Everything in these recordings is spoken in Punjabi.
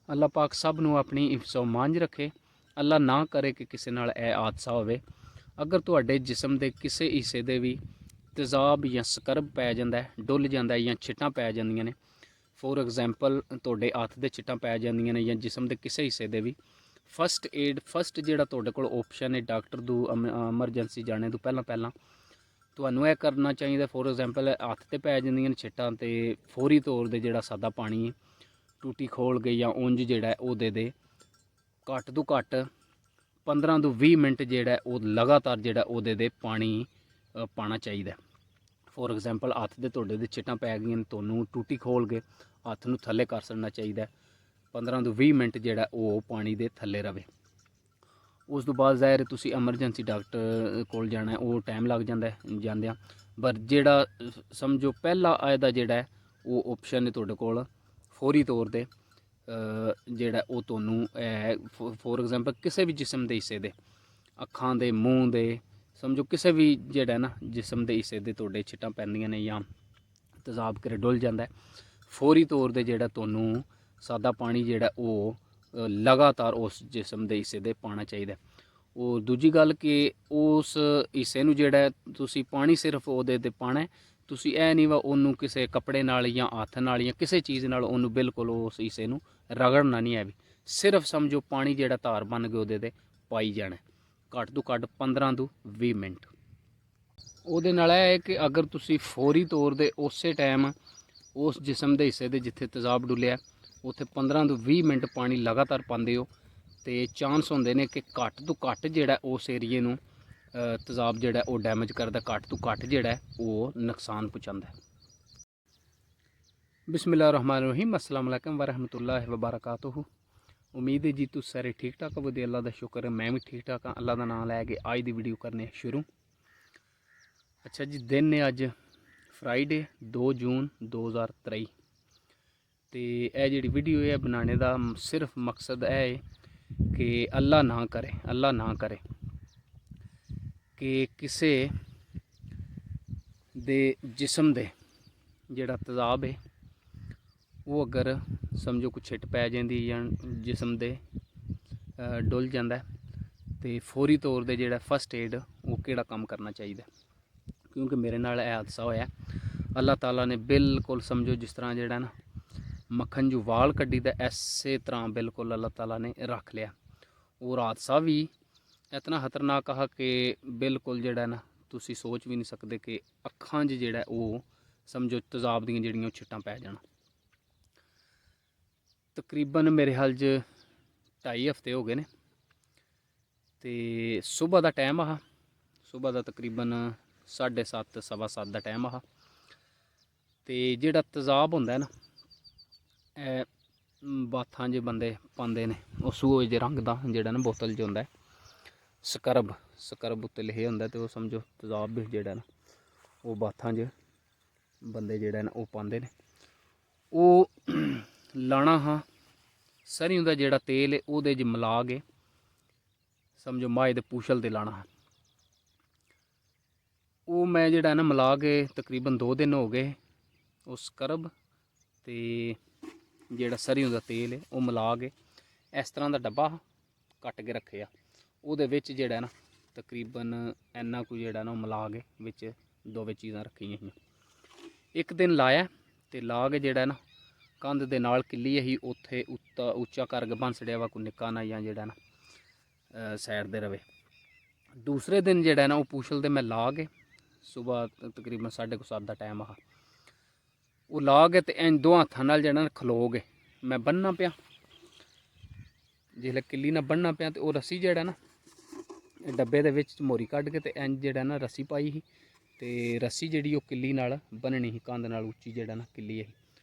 ਅੱਲਾ ਪਾਕ ਸਭ ਨੂੰ ਆਪਣੀ ਹਿਫਜ਼ੋ ਮਾਂਝ ਰੱਖੇ। ਅੱਲਾ ਨਾ ਕਰੇ ਕਿ ਕਿਸੇ ਨਾਲ ਇਹ ਹਾਦਸਾ ਹੋਵੇ। ਅਗਰ ਤੁਹਾਡੇ ਜਿਸਮ ਦੇ ਕਿਸੇ ਹਿੱਸੇ ਦੇ ਵੀ ਤੇਜ਼ਾਬ ਜਾਂ ਸਕਰਬ ਪੈ ਜਾਂਦਾ, ਡੁੱਲ ਜਾਂਦਾ ਜਾਂ ਛਿੱਟਾਂ ਪੈ ਜਾਂਦੀਆਂ ਨੇ, ਫੋਰ ਐਗਜ਼ਾਮਪਲ ਤੁਹਾਡੇ ਹੱਥ ਦੇ ਛਿੱਟਾਂ ਪੈ ਜਾਂਦੀਆਂ ਨੇ ਜਾਂ ਜਿਸਮ ਦੇ ਕਿਸੇ ਹਿੱਸੇ ਦੇ ਵੀ, ਫਸਟ ਏਡ ਫਸਟ ਜਿਹੜਾ ਤੁਹਾਡੇ ਕੋਲ ਆਪਸ਼ਨ ਹੈ ਡਾਕਟਰ ਨੂੰ ਐਮਰਜੈਂਸੀ ਜਾਣੇ ਤੋਂ ਪਹਿਲਾਂ ਤੁਹਾਨੂੰ ਇਹ ਕਰਨਾ ਚਾਹੀਦਾ। ਫੋਰ ਐਗਜ਼ਾਮਪਲ ਹੱਥ ਤੇ ਪੈ ਜਾਂਦੀਆਂ ਨੇ ਛਿੱਟਾਂ, ਤੇ ਫੌਰੀ ਤੌਰ 'ਤੇ ਜਿਹੜਾ ਸਾਦਾ ਪਾਣੀ ਹੈ ਟੂਟੀ ਖੋਲ ਕੇ ਜਾਂ ਉਂਝ ਜਿਹੜਾ ਉਹ ਦੇ ਘੱਟ ਤੋਂ ਘੱਟ 15 ਤੋਂ 20 ਮਿੰਟ ਜਿਹੜਾ ਉਹ ਲਗਾਤਾਰ ਜਿਹੜਾ ਉਹਦੇ ਦੇ ਪਾਣੀ ਪਾਉਣਾ ਚਾਹੀਦਾ। ਫੋਰ ਐਗਜ਼ਾਮਪਲ ਹੱਥ ਦੇ ਤੁਹਾਡੇ ਦੇ ਛਿੱਟਾਂ ਪੈ ਗਈਆਂ ਨੇ, ਤੁਹਾਨੂੰ ਟੂਟੀ ਖੋਲ ਕੇ ਹੱਥ ਨੂੰ ਥੱਲੇ ਕਰ ਛੱਡਣਾ ਚਾਹੀਦਾ। 15 ਤੋਂ 20 ਮਿੰਟ ਜਿਹੜਾ ਉਹ ਪਾਣੀ ਦੇ ਥੱਲੇ ਰਵੇ। ਉਸ ਤੋਂ ਬਾਅਦ ਜ਼ਾਹਿਰ ਤੁਸੀਂ ਐਮਰਜੈਂਸੀ ਡਾਕਟਰ ਕੋਲ ਜਾਣਾ, ਉਹ ਟਾਈਮ ਲੱਗ ਜਾਂਦਾ ਜਾਂਦਿਆਂ। ਪਰ ਜਿਹੜਾ ਸਮਝੋ ਪਹਿਲਾ ਆਏ ਦਾ ਜਿਹੜਾ ਉਹ ਆਪਸ਼ਨ ਹੈ ਤੁਹਾਡੇ ਕੋਲ ਫੌਰੀ ਤੌਰ 'ਤੇ ਜਿਹੜਾ ਉਹ ਤੁਹਾਨੂੰ ਫੋਰ ਐਗਜ਼ਾਮਪਲ ਕਿਸੇ ਵੀ ਜਿਸਮ ਦੇ ਹਿੱਸੇ ਦੇ, ਅੱਖਾਂ ਦੇ, ਮੂੰਹ ਦੇ, ਸਮਝੋ ਕਿਸੇ ਵੀ ਜਿਹੜਾ ਨਾ ਜਿਸਮ ਦੇ ਹਿੱਸੇ ਦੇ ਤੁਹਾਡੇ ਛਿੱਟਾਂ ਪੈਂਦੀਆਂ ਨੇ ਜਾਂ ਤੇਜ਼ਾਬ ਕਰੇ ਡੁੱਲ ਜਾਂਦਾ, ਫੌਰੀ ਤੌਰ 'ਤੇ ਜਿਹੜਾ ਤੁਹਾਨੂੰ ਸਾਦਾ ਪਾਣੀ ਜਿਹੜਾ ਉਹ ਲਗਾਤਾਰ ਉਸ ਜਿਸਮ ਦੇ ਹਿੱਸੇ ਦੇ ਪਾਉਣਾ ਚਾਹੀਦਾ। ਉਹ ਦੂਜੀ ਗੱਲ ਕਿ ਉਸ ਹਿੱਸੇ ਨੂੰ ਜਿਹੜਾ ਤੁਸੀਂ ਪਾਣੀ ਸਿਰਫ ਉਹਦੇ 'ਤੇ ਪਾਉਣਾ, ਤੁਸੀਂ ਇਹ ਨਹੀਂ ਵਾ ਉਹਨੂੰ ਕਿਸੇ ਕੱਪੜੇ ਨਾਲ ਜਾਂ ਹੱਥ ਨਾਲ ਜਾਂ ਕਿਸੇ ਚੀਜ਼ ਨਾਲ ਉਹਨੂੰ ਬਿਲਕੁਲ ਉਸ ਹਿੱਸੇ ਨੂੰ ਰਗੜਨਾ ਨਹੀਂ ਹੈ ਵੀ, ਸਿਰਫ ਸਮਝੋ ਪਾਣੀ ਜਿਹੜਾ ਧਾਰ ਬਣ ਕੇ ਉਹਦੇ 'ਤੇ ਪਾਈ ਜਾਣਾ ਘੱਟ ਤੋਂ ਘੱਟ 15 ਤੋਂ 20 ਮਿੰਟ। ਉਹਦੇ ਨਾਲ ਇਹ ਹੈ ਕਿ ਅਗਰ ਤੁਸੀਂ ਫੌਰੀ ਤੌਰ 'ਤੇ ਉਸੇ ਟਾਈਮ ਉਸ ਜਿਸਮ ਦੇ ਹਿੱਸੇ ਦੇ ਜਿੱਥੇ ਤੇਜ਼ਾਬ ਡੁੱਲਿਆ ਉੱਥੇ 15 ਤੋਂ 20 ਮਿੰਟ ਪਾਣੀ ਲਗਾਤਾਰ ਪਾਉਂਦੇ ਹੋ, ਤੇ ਚਾਂਸ ਹੁੰਦੇ ਨੇ ਕਿ ਘੱਟ ਤੋਂ ਘੱਟ ਜਿਹੜਾ ਉਸ ਏਰੀਏ ਨੂੰ ਤੇਜ਼ਾਬ ਜਿਹੜਾ ਉਹ ਡੈਮੇਜ ਕਰਦਾ, ਘੱਟ ਤੋਂ ਘੱਟ ਜਿਹੜਾ ਉਹ ਨੁਕਸਾਨ ਪਹੁੰਚਾਉਂਦਾ। ਬਿਸਮਿल्लाहिर्रहमानिर्रहीम, अस्सलाम वालेकुम वरहमतुल्लाहि वबरकातुहू। उम्मीद है जी तुम सारे ठीक ठाक हो। अल्लाह का शुक्र है मैं भी ठीक ठाक हाँ। अल्लाह का नाम लैके अज की वीडियो करने शुरू। अच्छा जी, दिन है अज फ्राइडे 2 जून 2023। तो यह जी वीडियो है बनाने का सिर्फ मकसद है कि अल्लाह ना करे कि किसी दे जिसम दे जिहड़ा तेज़ाब है वो अगर समझो कुछ छिट पै जाती या जिसम दे डुल जाता तो फौरी तौर पर जिहड़ा फस्ट एड वो किहड़ा काम करना चाहिए। क्योंकि मेरे नाल यह हादसा होया, अल्लाह ताला ने बिल्कुल समझो जिस तरह जिहड़ा ना मक्खन जो वाल कड्डी दा इसे तरह बिल्कुल अल्लाह ताला ने रख लिया। और हादसा भी इतना खतरनाक हा कि बिल्कुल जिहड़ा ना तुसी सोच भी नहीं सकते कि अखां जिहड़ा वो समझो तेज़ाब दियां जिहड़ियां छिट्टां पै जाण। तकरीबन मेरे हाल 2.5 हफ्ते हो गए ने। तो सुबह का टाइम हा, सुबह का तकरीबन 7:30 सवा 7 का टाइम हा। तो जिहड़ा तेज़ाब हुंदा ना बाथां च बंदे पांदे ने, उस सूए दे रंग का जिहड़ा ना बोतल च हुंदा सकरब उत्ते लिखे हुंदा, तो समझो तेज़ाब भी जिहड़ा ना वो बाथां च बंदे जिहड़ा ना वो पांदे ने। वो लाना हा सरियों का जिहड़ा तेल है उहदे च मिला के समझो माहे दे पूछल ते लाना हा। वो मैं जिहड़ा ना मिला के तकरीबन 2 दिन हो गए। उस सकरब ते जिहड़ा सरियों का तेल है वो मिला के इस तरह का डब्बा कट के रखे, उहदे विच जिहड़ा ना तकरीबन इन्ना कुछ जिहड़ा ना मिला के विच दोवें चीज़ां रखियां हियां। एक दिन लाया तो ला के जिहड़ा ना कंध दे नाल किल्ली ही उत्थे उच्चा करके बन छड़िया वा, कोई निक्का ना जां जिहड़ा ना साइड दे रवे। दूसरे दिन जिहड़ा ना वो पूछल ते मैं ला के सुबह तकरीबन 7:30 का टाइम हा, वो ला के तो इंज 2 हत्थां नाल जिहड़ा ना खलो के मैं बन्नना पिया। जिसलै किल्ली नाल बन्नना पिया तो वो रस्सी जिहड़ा ना डब्बे दे विच मोरी कड्ढ के ते इंज जिहड़ा ना रस्सी पाई ही, ते रस्सी जिहड़ी ओह किल्ली नाल बन्ननी ही, कंध नाल उच्ची जिहड़ा ना किल्ली ही,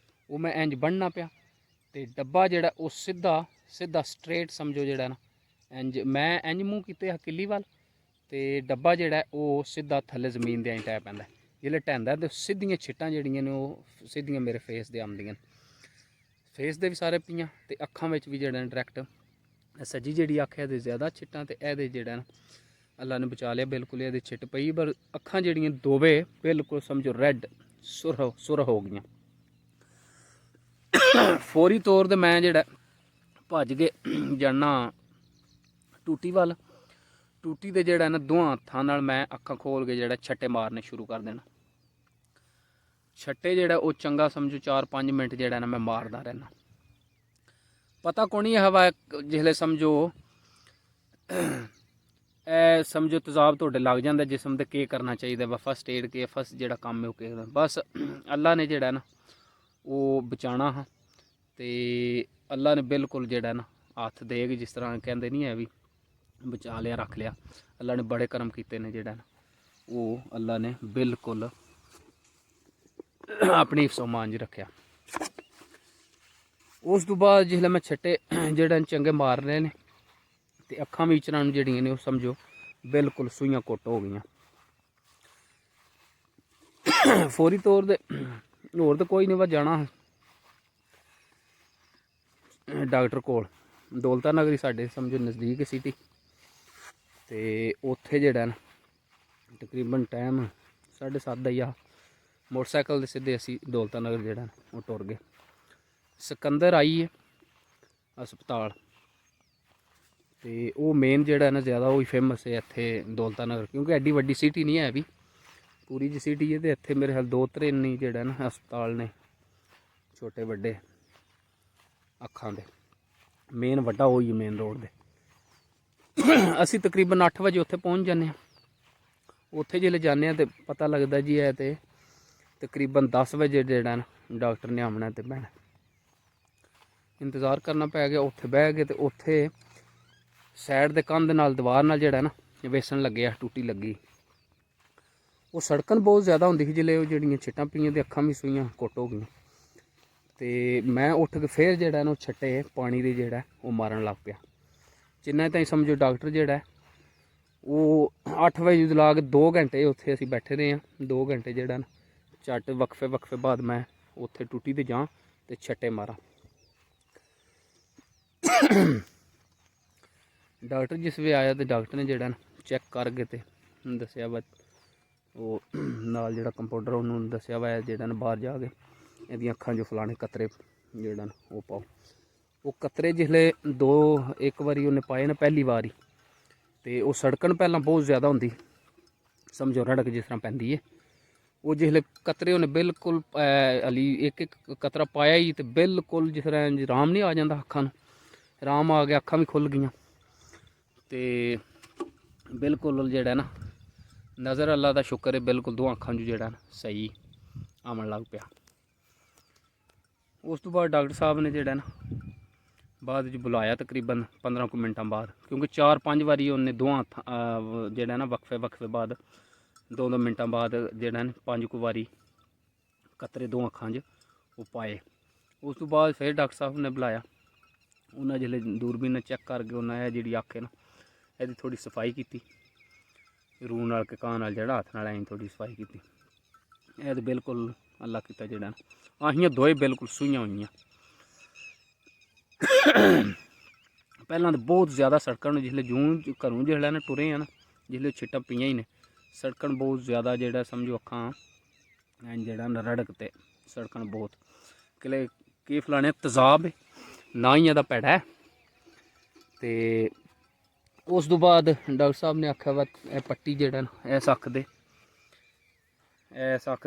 वो मैं इंज बन्नना पिया। तो डब्बा जिहड़ा वो सीधा स्ट्रेट समझो जिहड़ा ना इंज मैं इंज मूँह कीते किल्ली वाल, तो डब्बा जिहड़ा वो सीधा थल्ले जमीन दे इंज टै पैंदा। जिसलै टैंदा तो सीधियां छिट्टां जिहड़ियां ने वो सीधियां मेरे फेस दे आंदियां, फेस दे भी सारे पियां ते अक्खां विच भी जिहड़ा डायरैक्ट सज्जी जिहड़ी अक्ख है ज़्यादा छिट्टां, ते एहदे जिहड़ा ना अल्लाह ने बचा लिया बिल्कुल एहदे छिट पई। पर अक्खां जिहड़ियां दोवे बिल्कुल समझो रैड सुर हो गईयां। फौरी तौर ते मैं जिहड़ा ਭੱਜ ਕੇ ਜਾਣਾ ਟੂਟੀ ਵੱਲ। ਟੂਟੀ ਦੇ ਜਿਹੜਾ ਨਾ ਦੋਹਾਂ ਹੱਥਾਂ ਨਾਲ ਮੈਂ ਅੱਖਾਂ ਖੋਲ ਕੇ ਜਿਹੜਾ ਛੱਟੇ ਮਾਰਨੇ ਸ਼ੁਰੂ ਕਰ ਦੇਣਾ। ਛੱਟੇ ਜਿਹੜਾ ਉਹ ਚੰਗਾ ਸਮਝੋ 4-5 ਮਿੰਟ ਜਿਹੜਾ ਨਾ ਮੈਂ ਮਾਰਦਾ ਰਹਿਣਾ। ਪਤਾ ਕੋਣੀ ਹਵਾ ਜਿਸਲੇ ਸਮਝੋ ਇਹ ਸਮਝੋ ਤੇਜ਼ਾਬ ਤੁਹਾਡੇ ਲੱਗ ਜਾਂਦਾ ਜਿਸਮ ਤੇ ਕੀ ਕਰਨਾ ਚਾਹੀਦਾ ਵਾ ਫਸਟ ਏਡ ਕੇ ਫਸਟ ਜਿਹੜਾ ਕੰਮ ਹੈ ਉਹ ਕੀ ਬਸ ਅੱਲਾ ਨੇ ਜਿਹੜਾ ਨਾ ਉਹ ਬਚਾਉਣਾ ਹਾਂ ਤੇ ਅੱਲਾ ਨੇ ਬਿਲਕੁਲ ਜਿਹੜਾ ਨਾ ਹੱਥ ਦੇਗ ਜਿਸ ਤਰ੍ਹਾਂ ਕਹਿੰਦੇ ਨਹੀਂ ਹੈ ਵੀ ਬਚਾ ਲਿਆ ਰੱਖ ਲਿਆ। ਅੱਲਾ ਨੇ ਬੜੇ ਕਰਮ ਕੀਤੇ ਨੇ ਜਿਹੜਾ ਨਾ ਉਹ ਅੱਲਾ ਨੇ ਬਿਲਕੁਲ ਆਪਣੀ ਹਿਫਜ਼ੋ-मान 'ਚ ਰੱਖਿਆ। ਉਸ ਤੋਂ ਬਾਅਦ ਜਿਸਲੇ ਮੈਂ ਛੱਟੇ ਜਿਹੜਾ ਚੰਗੇ ਮਾਰ ਰਹੇ ਨੇ ਤੇ ਅੱਖਾਂ ਵਿਚਰਾਂ ਨੂੰ ਜਿਹੜੀਆਂ ਨੇ ਉਹ ਸਮਝੋ ਬਿਲਕੁਲ ਸੂਈਆਂ ਕੁੱਟ ਹੋ ਗਈਆਂ। ਫੌਰੀ ਤੌਰ ਤੇ ਹੋਰ ਤਾਂ ਕੋਈ ਨਹੀਂ ਵਾ ਜਾਣਾ ਡਾਕਟਰ ਕੋਲ। ਦੌਲਤਾ ਨਗਰੀ ਸਾਡੇ ਸਮਝੋ ਨਜ਼ਦੀਕ ਸਿਟੀ ਤੇ ਉੱਥੇ ਜਿਹੜਾ ਨਾ ਤਕਰੀਬਨ ਟਾਈਮ 7:30 ਦਾ ਹੀ ਆ। ਮੋਟਰਸਾਈਕਲ ਦੇ ਸਿੱਧੇ ਅਸੀਂ ਦੌਲਤਾ ਨਗਰ ਜਿਹੜਾ ਉਹ ਟੁਰ ਗਏ। ਸਿਕੰਦਰ ਆਈ ਹੈ ਹਸਪਤਾਲ ਤੇ ਉਹ ਮੇਨ ਜਿਹੜਾ ਨਾ ਜ਼ਿਆਦਾ ਉਹ ਹੀ ਫੇਮਸ ਹੈ ਇੱਥੇ ਦੌਲਤਾ ਨਗਰ ਕਿਉਂਕਿ ਐਡੀ ਵੱਡੀ ਸਿਟੀ ਨਹੀਂ ਹੈ ਵੀ ਪੂਰੀ ਜੀ ਸਿਟੀ ਹੈ ਤੇ ਇੱਥੇ ਮੇਰੇ ਖਿਆਲ 2-3 ਹੀ ਜਿਹੜਾ ਨਾ ਹਸਪਤਾਲ ਨੇ ਛੋਟੇ ਵੱਡੇ ਅੱਖਾਂ ਦੇ। ਮੇਨ ਵੱਡਾ ਉਹੀ ਮੇਨ ਰੋਡ ਦੇ। ਅਸੀਂ ਤਕਰੀਬਨ 8 ਵਜੇ ਉੱਥੇ ਪਹੁੰਚ ਜਾਂਦੇ ਹਾਂ। ਉੱਥੇ ਜਿਹੜੇ ਜਾਂਦੇ ਹਾਂ ਤੇ ਪਤਾ ਲੱਗਦਾ ਜੀ ਹੈ ਤੇ ਤਕਰੀਬਨ 10 ਵਜੇ ਜਿਹੜਾ ਨਾ ਡਾਕਟਰ ਨੇ ਆਉਣਾ ਤੇ ਬਹਿਣਾ। ਇੰਤਜ਼ਾਰ ਕਰਨਾ ਪੈ ਗਿਆ। ਉੱਥੇ ਬਹਿ ਗਏ ਤੇ ਉੱਥੇ ਸਾਈਡ ਦੇ ਕੰਧ ਨਾਲ ਦੀਵਾਰ ਨਾਲ ਜਿਹੜਾ ਨਾ ਵੇਸਣ ਲੱਗਿਆ ਟੂਟੀ ਲੱਗੀ। ਉਹ ਸੜਕਣ ਬਹੁਤ ਜ਼ਿਆਦਾ ਹੁੰਦੀ ਸੀ ਜਿਲੇ ਉਹ ਜਿਹੜੀਆਂ ਛਿੱਟਾਂ ਪਈਆਂ ਤੇ ਅੱਖਾਂ ਵੀ ਸੂਈਆਂ ਕੁੱਟ ਹੋ ਗਈਆਂ ਤੇ ਮੈਂ ਉੱਠ ਕੇ ਫਿਰ ਜਿਹੜਾ ਨਾ ਉਹ ਛੱਟੇ ਪਾਣੀ ਦੇ ਜਿਹੜਾ ਉਹ ਮਾਰਨ ਲੱਗ ਪਿਆ। ਜਿੰਨਾ ਤਾਈਂ ਸਮਝੋ ਡਾਕਟਰ ਜਿਹੜਾ ਉਹ 8 ਵਜੇ ਤੋਂ ਲਾ ਕੇ 2 ਘੰਟੇ ਉੱਥੇ ਅਸੀਂ ਬੈਠੇ ਰਹੇ ਹਾਂ। 2 ਘੰਟੇ ਜਿਹੜਾ ਨਾ ਝੱਟ ਵਕਫੇ ਬਾਅਦ ਮੈਂ ਉੱਥੇ ਟੂਟੀ ਤੇ ਜਾਂ ਤੇ ਛੱਟੇ ਮਾਰਾਂ। ਡਾਕਟਰ ਜਿਸ ਵੇ ਆਇਆ ਤੇ ਡਾਕਟਰ ਨੇ ਜਿਹੜਾ ਨਾ ਚੈੱਕ ਕਰਕੇ ਤੇ ਦੱਸਿਆ ਵਾ ਉਹ ਨਾਲ ਜਿਹੜਾ ਕੰਪਾਊਂਡਰ ਉਹਨੂੰ ਦੱਸਿਆ ਵਾ ਜਿਹੜਾ ਨਾ ਬਾਹਰ ਜਾ ਕੇ ਇਹਦੀਆਂ ਅੱਖਾਂ 'ਚੋਂ ਫਲਾਣੇ ਕਤਰੇ ਜਿਹੜਾ ਨਾ ਉਹ ਪਾਓ। ਉਹ ਕਤਰੇ ਜਿਸਲੇ 1 ਵਾਰੀ ਉਹਨੇ ਪਾਏ ਨਾ ਪਹਿਲੀ ਵਾਰੀ ਤੇ ਉਹ ਸੜਕਣ ਪਹਿਲਾਂ ਬਹੁਤ ਜ਼ਿਆਦਾ ਹੁੰਦੀ ਸਮਝੋ ਰੜਕ ਜਿਸ ਤਰ੍ਹਾਂ ਪੈਂਦੀ ਹੈ। ਉਹ ਜਿਸਲੇ ਕਤਰੇ ਉਹਨੇ ਬਿਲਕੁਲ ਅਲੀ ਇੱਕ ਕਤਰਾ ਪਾਇਆ ਹੀ ਤੇ ਬਿਲਕੁਲ ਜਿਸ ਤਰ੍ਹਾਂ ਆਰਾਮ ਨਹੀਂ ਆ ਜਾਂਦਾ ਅੱਖਾਂ ਨੂੰ ਆਰਾਮ ਆ ਗਿਆ। ਅੱਖਾਂ ਵੀ ਖੁੱਲ ਗਈਆਂ ਤੇ ਬਿਲਕੁਲ ਜਿਹੜਾ ਨਾ ਨਜ਼ਰ ਅੱਲਾ ਦਾ ਸ਼ੁਕਰ ਹੈ ਬਿਲਕੁਲ 2 ਅੱਖਾਂ 'ਚ ਜਿਹੜਾ ਨਾ ਸਹੀ ਆਉਣ ਲੱਗ ਪਿਆ। ਉਸ ਤੋਂ ਬਾਅਦ ਡਾਕਟਰ ਸਾਹਿਬ ਨੇ ਜਿਹੜਾ ਨਾ ਬਾਅਦ ਵਿੱਚ ਬੁਲਾਇਆ ਤਕਰੀਬਨ 15 ਕੁ ਮਿੰਟਾਂ ਬਾਅਦ ਕਿਉਂਕਿ 4-5 ਵਾਰੀ ਉਹਨੇ 2 ਹੱਥਾਂ ਜਿਹੜਾ ਨਾ ਵਕਫੇ ਬਾਅਦ 2 ਮਿੰਟਾਂ ਬਾਅਦ ਜਿਹੜਾ ਨਾ 5 ਕੁ ਵਾਰੀ ਕਤਰੇ 2 ਅੱਖਾਂ 'ਚ ਉਹ ਪਾਏ। ਉਸ ਤੋਂ ਬਾਅਦ ਫਿਰ ਡਾਕਟਰ ਸਾਹਿਬ ਨੇ ਬੁਲਾਇਆ। ਉਹਨਾਂ ਜਿਹੜੇ ਦੂਰਬੀਨ ਨਾਲ ਚੈੱਕ ਕਰਕੇ ਉਹਨਾਂ ਇਹ ਜਿਹੜੀ ਅੱਖ ਹੈ ਨਾ ਇਹਦੀ ਥੋੜੀ ਸਫਾਈ ਕੀਤੀ। रूह नाल के कां नाल जेड़ा हाथ नाल ऐ थोड़ी सफाई की। यह तो बिल्कुल अल्लाह किता जेड़ा आहियां दोए बिल्कुल सूइयां हुई। पहला तो बहुत ज़्यादा सड़कन जिसले जून घरों जिसले ना टुरे हैं ना जिसले छिट्टां पईयां ही ने सड़कन बहुत ज़्यादा जेड़ा समझो अखां जेड़ा रड़क ते सड़कन बहुत किले की फलाने तेजाब ना ही एदा पैड़ा है। तो उस तो बाद डॉक्टर साहब ने आख्या वा पट्टी जेड़ा इस अख दे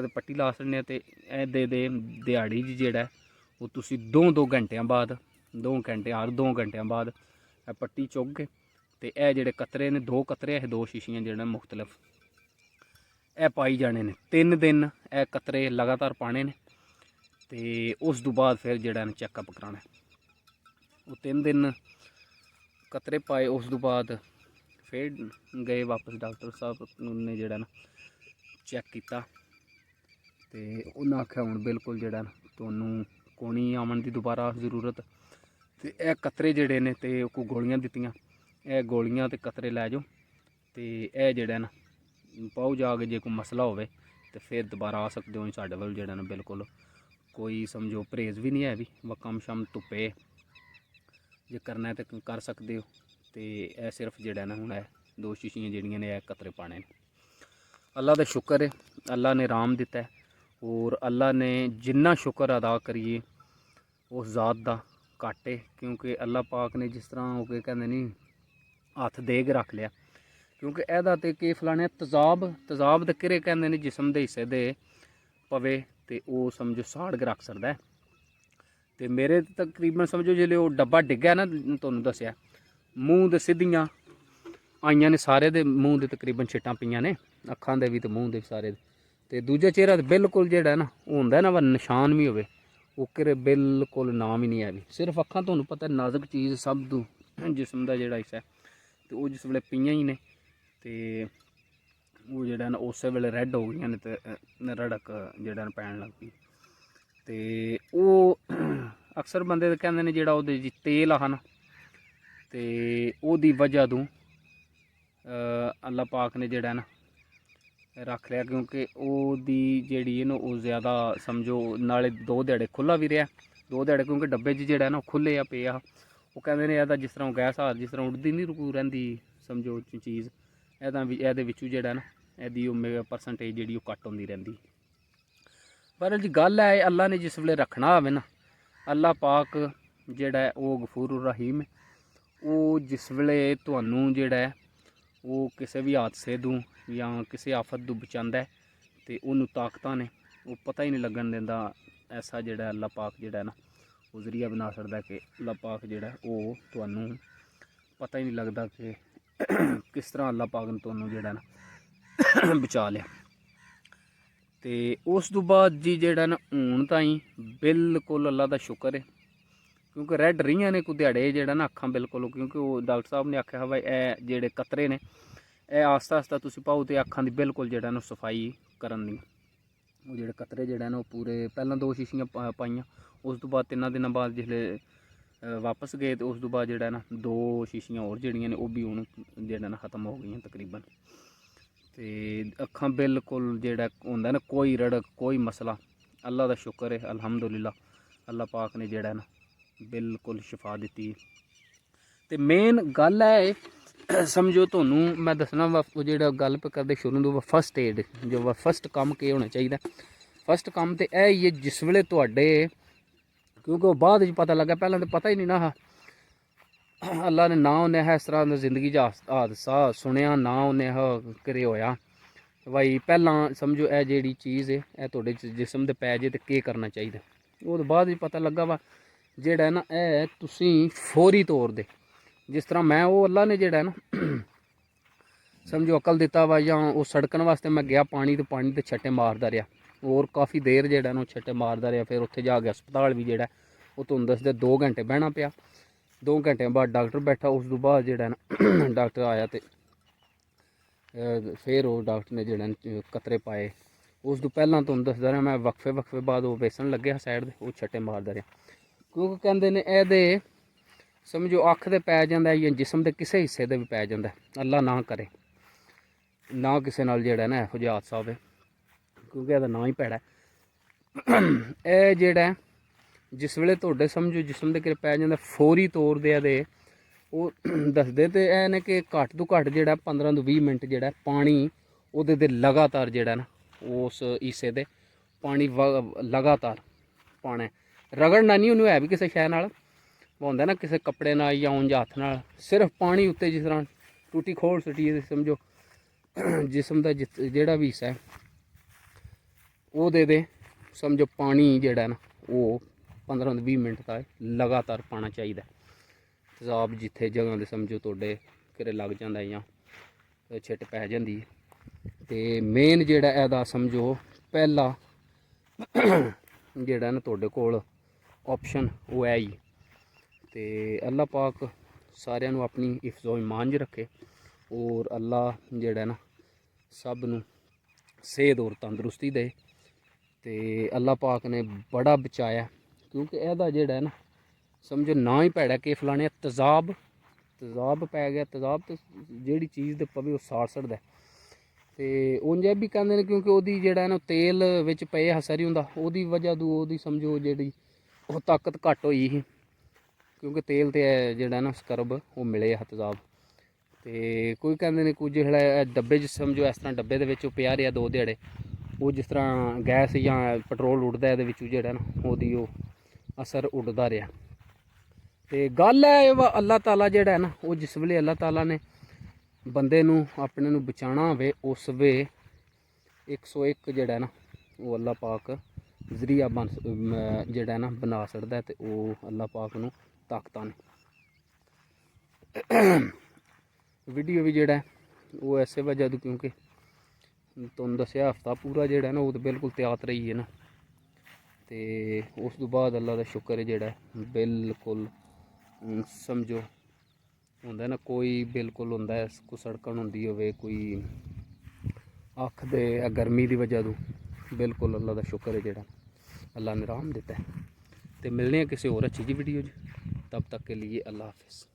पट्टी ला सकने तो दे दिहाड़ी जेड़ा वो तुसी 2-2 घंटिया बाद 2 घंटे हर 2 घंटिया बाद पट्टी चुग के तो यह जेड़े कतरे ने 2 कतरे है 2 शीशियां जेड़ा मुख्तलिफ यह पाई जाने ने 3 दिन यह कतरे लगातार पाने ने तो उस तो बाद फिर जेड़ा चैकअप कराना वो 3 दिन कतरे पाए। उस तो बाद फिर गए वापस डॉक्टर साहब ने जेड़ा ना चैक किया तो उन्हें आख्या हुण बिल्कुल जेड़ा ना तुहानूं कोनी आवन की दोबारा जरूरत तो यह कतरे जेड़े ने तो कोई गोलियां दित्तियां यह गोलियां तो कतरे लै जाओ तो यह जेड़ा ना पाओ जाके जे कोई मसला होवे तो फिर दोबारा आ सकते हो साडे वल जेड़ा ना बिल्कुल कोई समझो परहेज़ भी नहीं है भी व कम शम धुप्पे जे करना है तो कर सकते हो। तो यह सिर्फ जेड़ा ना हुण 2 शीशियां जेड़ियां ने कतरे पाने ने। अल्लाह का शुक्र है अल्लाह ने राम दिता है और अल्लाह ने जिन्ना शुक्र अदा करिए उस ज़ात का ਘੱਟ ਹੈ, ਕਿਉਂਕਿ ਅੱਲਾ ਪਾਕ ਨੇ ਜਿਸ ਤਰ੍ਹਾਂ ਉਹ ਕਹਿੰਦੇ ਨਹੀਂ ਹੱਥ ਦੇ ਕੇ ਰੱਖ ਲਿਆ। ਕਿਉਂਕਿ ਇਹਦਾ ਤੇ ਕੀ ਫਲਾਣੇ ਤੇਜ਼ਾਬ ਦੇ ਕਿਰੇ ਕਹਿੰਦੇ ਨੇ ਜਿਸਮ ਦੇ ਹਿੱਸੇ ਦੇ ਪਵੇ ਤੇ ਉਹ ਸਮਝੋ ਸਾੜ ਕੇ ਰੱਖ ਸਕਦਾ ਹੈ। ਤੇ ਮੇਰੇ ਤਕਰੀਬਨ ਸਮਝੋ ਜਿਹੜੇ ਉਹ ਡੱਬਾ ਡਿੱਗਿਆ ਨਾ, ਤੁਹਾਨੂੰ ਦੱਸਿਆ ਮੂੰਹ ਦੇ ਸਿੱਧੀਆਂ ਆਈਆਂ ਨੇ, ਸਾਰੇ ਦੇ ਮੂੰਹ ਦੇ ਤਕਰੀਬਨ ਛਿੱਟਾਂ ਪਈਆਂ ਨੇ, ਅੱਖਾਂ ਦੇ ਵੀ ਤੇ ਮੂੰਹ ਦੇ ਵੀ ਸਾਰੇ ਦੇ। ਤੇ ਦੂਜਾ ਚਿਹਰਾ ਬਿਲਕੁਲ ਜਿਹੜਾ ਨਾ ਉਹ ਹੁੰਦਾ ਨਾ ਵਾ ਨਿਸ਼ਾਨ ਵੀ ਹੋਵੇ, ਉਹ ਕਿਰੇ ਬਿਲਕੁਲ ਨਾਮ ਹੀ ਨਹੀਂ ਹੈ ਵੀ। ਸਿਰਫ ਅੱਖਾਂ ਤੁਹਾਨੂੰ ਪਤਾ ਨਾਜ਼ੁਕ ਚੀਜ਼ ਸਭ ਤੋਂ ਜਿਸਮ ਦਾ ਜਿਹੜਾ ਹਿੱਸਾ ਤੇ ਉਹ ਜਿਸ ਵੇਲੇ ਪਈਆਂ ਹੀ ਨੇ ਤੇ ਉਹ ਜਿਹੜਾ ਨਾ ਉਸੇ ਵੇਲੇ ਰੈੱਡ ਹੋ ਗਈਆਂ ਨੇ ਤੇ ਰੜਕ ਜਿਹੜਾ ਪੈਣ ਲੱਗ ਪਈ। ਤੇ ਉਹ ਅਕਸਰ ਬੰਦੇ ਕਹਿੰਦੇ ਨੇ ਜਿਹੜਾ ਉਹਦੇ ਜੀ ਤੇਲ ਆ ਨਾ, ਤੇ ਉਹਦੀ ਵਜ੍ਹਾ ਤੋਂ ਅੱਲਾ ਪਾਕ ਨੇ ਜਿਹੜਾ ਨਾ ਰੱਖ ਲਿਆ, ਕਿਉਂਕਿ ਉਹਦੀ ਜਿਹੜੀ ਹੈ ਨਾ ਉਹ ਜ਼ਿਆਦਾ ਸਮਝੋ ਨਾਲੇ 2 ਦਿਹਾੜੇ ਖੁੱਲ੍ਹਾ ਵੀ ਰਿਹਾ, 2 ਦਿਹਾੜੇ ਕਿਉਂਕਿ ਡੱਬੇ 'ਚ ਜਿਹੜਾ ਨਾ ਉਹ ਖੁੱਲ੍ਹੇ ਆ ਪਏ ਆ। ਉਹ ਕਹਿੰਦੇ ਨੇ ਇਹਦਾ ਜਿਸ ਤਰ੍ਹਾਂ ਗੈਸ ਆ ਜਿਸ ਤਰ੍ਹਾਂ ਉੱਡਦੀ ਨਹੀਂ ਰੁਕੂ ਰਹਿੰਦੀ ਸਮਝੋ ਚੀਜ਼, ਇਹਦੇ ਵਿੱਚੋਂ ਜਿਹੜਾ ਨਾ ਇਹਦੀ ਉਹ ਪਰਸੈਂਟੇਜ ਜਿਹੜੀ ਉਹ ਘੱਟ ਹੁੰਦੀ ਰਹਿੰਦੀ। ਪਰ ਜੀ ਗੱਲ ਹੈ ਅੱਲਾ ਨੇ ਜਿਸ ਵੇਲੇ ਰੱਖਣਾ ਹੋਵੇ ਨਾ, ਅੱਲਾ ਪਾਕ ਜਿਹੜਾ ਉਹ ਗਫੂਰ ਰਹੀਮ ਹੈ। ਉਹ ਜਿਸ ਵੇਲੇ ਤੁਹਾਨੂੰ ਜਿਹੜਾ ਉਹ ਕਿਸੇ ਵੀ ਹਾਦਸੇ ਤੋਂ ਜਾਂ ਕਿਸੇ ਆਫਤ ਤੋਂ ਬਚਾਉਂਦਾ ਤੇ ਉਹਨੂੰ ਤਾਕਤਾਂ ਨੇ ਉਹ ਪਤਾ ਹੀ ਨਹੀਂ ਲੱਗਣ ਦਿੰਦਾ। ਐਸਾ ਜਿਹੜਾ ਅੱਲਾ ਪਾਕ ਜਿਹੜਾ ਨਾ ਉਹ ਜ਼ਰੀਆ ਬਣਾ ਸਕਦਾ ਕਿ ਅੱਲਾ ਪਾਕ ਜਿਹੜਾ ਉਹ ਤੁਹਾਨੂੰ ਪਤਾ ਹੀ ਨਹੀਂ ਲੱਗਦਾ ਕਿ ਕਿਸ ਤਰ੍ਹਾਂ ਅੱਲਾ ਪਾਕ ਨੇ ਤੁਹਾਨੂੰ ਜਿਹੜਾ ਨਾ ਬਚਾ ਲਿਆ। ਤੇ ਉਸ ਤੋਂ ਬਾਅਦ ਜੀ ਜਿਹੜਾ ਨਾ ਹੁਣ ਤਾਈਂ ਬਿਲਕੁਲ ਅੱਲਾ ਦਾ ਸ਼ੁਕਰ ਹੈ, ਕਿਉਂਕਿ ਰੈੱਡ ਰਹੀਆਂ ਨੇ ਕੁ ਦਿਹਾੜੇ ਜਿਹੜਾ ਨਾ ਅੱਖਾਂ ਬਿਲਕੁਲ, ਕਿਉਂਕਿ ਉਹ ਡਾਕਟਰ ਸਾਹਿਬ ਨੇ ਆਖਿਆ ਵਾ ਇਹ ਜਿਹੜੇ ਕਤਰੇ ਨੇ ਇਹ ਆਸਤਾ ਆਸਤਾ ਤੁਸੀਂ ਪਾਓ ਤੇ ਅੱਖਾਂ ਦੀ ਬਿਲਕੁਲ ਜਿਹੜਾ ਨਾ ਸਫਾਈ ਕਰਨ ਦੀ। ਉਹ ਜਿਹੜੇ ਕਤਰੇ ਜਿਹੜਾ ਨਾ ਉਹ ਪੂਰੇ ਪਹਿਲਾਂ 2 ਸ਼ੀਸ਼ੀਆਂ ਪਾਈਆਂ, ਉਸ ਤੋਂ ਬਾਅਦ 3 ਦਿਨਾਂ ਬਾਅਦ ਜਿਸਲੇ ਵਾਪਸ ਗਏ ਤੇ ਉਸ ਤੋਂ ਬਾਅਦ ਜਿਹੜਾ ਨਾ 2 ਸ਼ੀਸ਼ੀਆਂ ਹੋਰ ਜਿਹੜੀਆਂ ਨੇ ਉਹ ਵੀ ਹੁਣ ਜਿਹੜਾ ਨਾ ख़त्म ਹੋ ਗਈਆਂ ਤਕਰੀਬਨ। ਤੇ ਅੱਖਾਂ ਬਿਲਕੁਲ ਜਿਹੜਾ ਹੁੰਦਾ ਨਾ ਕੋਈ ਰੜਕ ਕੋਈ ਮਸਲਾ, ਅੱਲਾ ਦਾ ਸ਼ੁਕਰ ਹੈ ਅਲਹਮਦੁਲਿਲਾ ਅੱਲਾ ਪਾਕ ਨੇ ਜਿਹੜਾ ਨਾ ਬਿਲਕੁਲ ਸ਼ਿਫਾ ਦਿੱਤੀ। ਤੇ ਮੇਨ ਗੱਲ ਹੈ ਸਮਝੋ ਤੁਹਾਨੂੰ ਮੈਂ ਦੱਸਣਾ ਵਾ ਜਿਹੜਾ ਗੱਲ ਕਰਦੇ ਸ਼ੁਰੂ ਤੋਂ ਫਸਟ ਏਡ ਜੋ ਵਾ ਫਸਟ ਕੰਮ ਕੀ ਹੋਣਾ ਚਾਹੀਦਾ। ਫਸਟ ਕੰਮ ਤੇ ਇਹ ਹੀ ਹੈ ਜਿਸ ਵੇਲੇ ਤੁਹਾਡੇ, ਕਿਉਂਕਿ ਉਹ ਬਾਅਦ ਵਿੱਚ ਪਤਾ ਲੱਗਾ, ਪਹਿਲਾਂ ਤਾਂ ਪਤਾ ਹੀ ਨਹੀਂ ਨਾ ਅੱਲਾ ਨੇ ਨਾ ਉਹਨੇ ਇਸ ਤਰ੍ਹਾਂ ਦਾ ਜ਼ਿੰਦਗੀ 'ਚ ਹਾਦਸਾ ਸੁਣਿਆ ਨਾ ਉਹਨੇ ਕਰੇ ਹੋਇਆ ਭਾਈ। ਪਹਿਲਾਂ ਸਮਝੋ ਇਹ ਜਿਹੜੀ ਚੀਜ਼ ਹੈ ਇਹ ਤੁਹਾਡੇ ਜਿਸਮ ਦੇ ਪੈ ਜੇ ਤੇ ਕੀ ਕਰਨਾ ਚਾਹੀਦਾ। ਉਹ ਤੋਂ ਬਾਅਦ ਵਿੱਚ ਪਤਾ ਲੱਗਾ ਵਾ ਜਿਹੜਾ ਨਾ ਇਹ ਤੁਸੀਂ ਫੌਰੀ ਤੌਰ 'ਤੇ ਜਿਸ ਤਰ੍ਹਾਂ ਮੈਂ ਉਹ ਅੱਲਾ ਨੇ ਜਿਹੜਾ ਨਾ ਸਮਝੋ ਅਕਲ ਦਿੱਤਾ ਵਾ, ਜਾਂ ਉਹ ਸੜਕਣ ਵਾਸਤੇ ਮੈਂ ਗਿਆ ਪਾਣੀ ਤੇ ਛੱਟੇ ਮਾਰਦਾ ਰਿਹਾ, ਹੋਰ ਕਾਫੀ ਦੇਰ ਜਿਹੜਾ ਨਾ ਉਹ ਛੱਟੇ ਮਾਰਦਾ ਰਿਹਾ। ਫਿਰ ਉੱਥੇ ਜਾ ਕੇ ਹਸਪਤਾਲ ਵੀ ਜਿਹੜਾ ਉਹ ਤੁਹਾਨੂੰ ਦੱਸਦੇ 2 ਘੰਟੇ ਬਹਿਣਾ ਪਿਆ। 2 ਘੰਟਿਆਂ ਬਾਅਦ ਡਾਕਟਰ ਬੈਠਾ, ਉਸ ਤੋਂ ਬਾਅਦ ਜਿਹੜਾ ਨਾ ਡਾਕਟਰ ਆਇਆ ਤੇ ਫਿਰ ਉਹ ਡਾਕਟਰ ਨੇ ਜਿਹੜਾ ਕਤਰੇ ਪਾਏ। ਉਸ ਤੋਂ ਪਹਿਲਾਂ ਤੁਹਾਨੂੰ ਦੱਸਦਾ ਰਿਹਾ ਮੈਂ ਵਕਫੇ ਬਾਅਦ ਉਹ ਵੇਸਣ ਲੱਗਿਆ ਸਾਈਡ 'ਤੇ, ਉਹ ਛੱਟੇ ਮਾਰਦਾ ਰਿਹਾ। ਕਿਉਂਕਿ ਕਹਿੰਦੇ ਨੇ ਇਹਦੇ ਸਮਝੋ ਅੱਖ ਦੇ ਪੈ ਜਾਂਦਾ ਜਾਂ ਜਿਸਮ ਦੇ ਕਿਸੇ ਹਿੱਸੇ ਦੇ ਵੀ ਪੈ ਜਾਂਦਾ, ਅੱਲਾ ਨਾ ਕਰੇ ਨਾ ਕਿਸੇ ਨਾਲ ਜਿਹੜਾ ਨਾ ਇਹੋ ਜਿਹਾ ਹਾਦਸਾ ਹੋਵੇ, ਕਿਉਂਕਿ ਇਹਦਾ ਨਾਂ ਹੀ ਭੈੜਾ। ਇਹ ਜਿਹੜਾ ਜਿਸ ਵੇਲੇ ਤੁਹਾਡੇ ਸਮਝੋ ਜਿਸਮ ਦੇ ਕਿਰੇ ਪੈ ਜਾਂਦਾ ਫੌਰੀ ਤੌਰ 'ਤੇ ਇਹਦੇ ਉਹ ਦੱਸਦੇ ਤੇ ਇਹ ਨੇ ਕਿ ਘੱਟ ਤੋਂ ਘੱਟ ਜਿਹੜਾ 15 ਤੋਂ 20 ਮਿੰਟ ਜਿਹੜਾ ਪਾਣੀ ਉਹਦੇ 'ਤੇ ਲਗਾਤਾਰ ਜਿਹੜਾ ਨਾ ਉਸ ਹਿੱਸੇ ਦੇ ਪਾਣੀ ਲਗਾਤਾਰ ਪਾਣਾ, ਰਗੜਨਾ ਨਹੀਂ ਉਹਨੂੰ, ਹੈ ਵੀ ਕਿਸੇ ਸ਼ੈ ਨਾਲ ਹੁੰਦਾ ਨਾ ਕਿਸੇ ਕੱਪੜੇ ਨਾਲ ਜਾਂ ਉਂਝ ਹੱਥ ਨਾਲ, ਸਿਰਫ ਪਾਣੀ ਉੱਤੇ ਜਿਸ ਤਰ੍ਹਾਂ ਟੂਟੀ ਖੋਲ ਸੁੱਟੀ ਸਮਝੋ ਜਿਸਮ ਦਾ ਜਿਹੜਾ ਵੀ ਹਿੱਸਾ ਹੈ ਉਹਦੇ ਦੇ ਸਮਝੋ ਪਾਣੀ ਜਿਹੜਾ ਨਾ ਉਹ 15 ਤੋਂ 20 ਮਿੰਟ ਤੱਕ ਲਗਾਤਾਰ ਪਾਣਾ ਚਾਹੀਦਾ। ਤੇਜ਼ਾਬ ਜਿੱਥੇ ਜਗ੍ਹਾ ਦੇ ਸਮਝੋ ਤੁਹਾਡੇ ਕਿਰੇ ਲੱਗ ਜਾਂਦਾ ਜਾਂ ਛਿੱਟ ਪੈ ਜਾਂਦੀ ਹੈ। ਤੇ ਮੇਨ ਜਿਹੜਾ ਇਹਦਾ ਸਮਝੋ ਪਹਿਲਾ ਜਿਹੜਾ ਨਾ ਤੁਹਾਡੇ ਕੋਲ ਆਪਸ਼ਨ ਉਹ ਹੈ ਹੀ। ਤੇ ਅੱਲਾ ਪਾਕ ਸਾਰਿਆਂ ਨੂੰ ਆਪਣੀ ਹਿਫਜ਼ੋ ਇਮਾਨ 'ਚ ਰੱਖੇ ਔਰ ਅੱਲਾ ਜਿਹੜਾ ਨਾ ਸਭ ਨੂੰ ਸਿਹਤ ਔਰ ਤੰਦਰੁਸਤੀ ਦੇ। ਤੇ ਅੱਲਾ ਪਾਕ ਨੇ ਬੜਾ ਬਚਾਇਆ, ਕਿਉਂਕਿ ਇਹਦਾ ਜਿਹੜਾ ਨਾ ਸਮਝੋ ਨਾ ਹੀ ਭੈੜਾ ਕਿ ਫਲਾਣੇ ਤੇਜ਼ਾਬ ਪੈ ਗਿਆ। ਤੇਜ਼ਾਬ ਤੇ ਜਿਹੜੀ ਚੀਜ਼ ਦੇ ਪਵੇ ਉਹ ਸਾੜ ਸਕਦਾ। ਤੇ ਉਂਝ ਵੀ ਕਹਿੰਦੇ ਨੇ ਕਿਉਂਕਿ ਉਹਦੀ ਜਿਹੜਾ ਨਾ ਤੇਲ ਵਿੱਚ ਪਏ ਅਸਰ ਹੀ ਹੁੰਦਾ, ਉਹਦੀ ਵਜ੍ਹਾ ਤੋਂ ਉਹਦੀ ਸਮਝੋ ਜਿਹੜੀ ਉਹ ਤਾਕਤ ਘੱਟ ਹੋਈ ਸੀ, ਕਿਉਂਕਿ ਤੇਲ ਤੇ ਜਿਹੜਾ ਨਾ ਸਕਰਬ ਉਹ ਮਿਲੇ ਆ ਤੇਜ਼ਾਬ। ਤੇ ਕੋਈ ਕਹਿੰਦੇ ਨੇ ਕੁਝ ਜਿਹੜਾ ਡੱਬੇ 'ਚ ਸਮਝੋ ਇਸ ਤਰ੍ਹਾਂ ਡੱਬੇ ਦੇ ਵਿੱਚ ਉਹ ਪਿਆ ਰਿਹਾ 2 ਦਿਹਾੜੇ, ਉਹ ਜਿਸ ਤਰ੍ਹਾਂ ਗੈਸ ਜਾਂ ਪੈਟਰੋਲ ਉੱਡਦਾ ਇਹਦੇ ਵਿੱਚੋਂ ਜਿਹੜਾ ਨਾ ਉਹਦੀ ਉਹ ਅਸਰ ਉੱਡਦਾ ਰਿਹਾ। ਤੇ ਗੱਲ ਹੈ ਅੱਲਾਹ ਤਾਲਾ ਜਿਹੜਾ ਹੈ ਨਾ, ਉਹ ਜਿਸ ਵੇਲੇ ਅੱਲਾਹ ਤਾਲਾ ਨੇ ਬੰਦੇ ਨੂੰ ਆਪਣੇ ਨੂੰ ਬਚਾਉਣਾ ਹੋਵੇ ਉਸ ਵੇ 101 ਜਿਹੜਾ ਨਾ ਉਹ ਅੱਲਾਹ ਪਾਕ ਜ਼ਰੀਆ ਜਿਹੜਾ ਨਾ ਬਣਾ ਸਕਦਾ, ਤੇ ਉਹ ਅੱਲਾਹ ਪਾਕ ਨੂੰ ਤਾਕਤਾਂ ਨੇ। ਵੀਡੀਓ ਵੀ ਜਿਹੜਾ ਉਹ ਐਸੇ ਵਜ੍ਹਾ ਤੋਂ ਕਿਉਂਕਿ ਤੁਹਾਨੂੰ ਦੱਸਿਆ ਹਫਤਾ ਪੂਰਾ ਜਿਹੜਾ ਨਾ ਉਹ ਤਾਂ ਬਿਲਕੁਲ ਤਿਆਰ ਰਹੀ ਹੈ ਨਾ, ਤੇ ਉਸ ਤੋਂ ਬਾਅਦ ਅੱਲਾ ਦਾ ਸ਼ੁਕਰ ਹੈ ਜਿਹੜਾ ਬਿਲਕੁਲ ਸਮਝੋ ਹੁੰਦਾ ਨਾ, ਕੋਈ ਬਿਲਕੁਲ ਹੁੰਦਾ ਕੋਈ ਸੜਕਣ ਹੁੰਦੀ ਹੋਵੇ, ਕੋਈ ਅੱਖ ਦੇ ਗਰਮੀ ਦੀ ਵਜ੍ਹਾ ਤੋਂ ਬਿਲकुल ਅੱਲਾ ਦਾ ਸ਼ੁਕਰ ਹੈ ਜਿਹੜਾ ਅੱਲਾ ਨੇ ਆਰਾਮ ਦਿੱਤਾ ਹੈ। ਤੇ ਮਿਲਨੇ हैं किसी और अच्छी जी वीडियो, तब तक के लिए अल्लाह हाफिज़।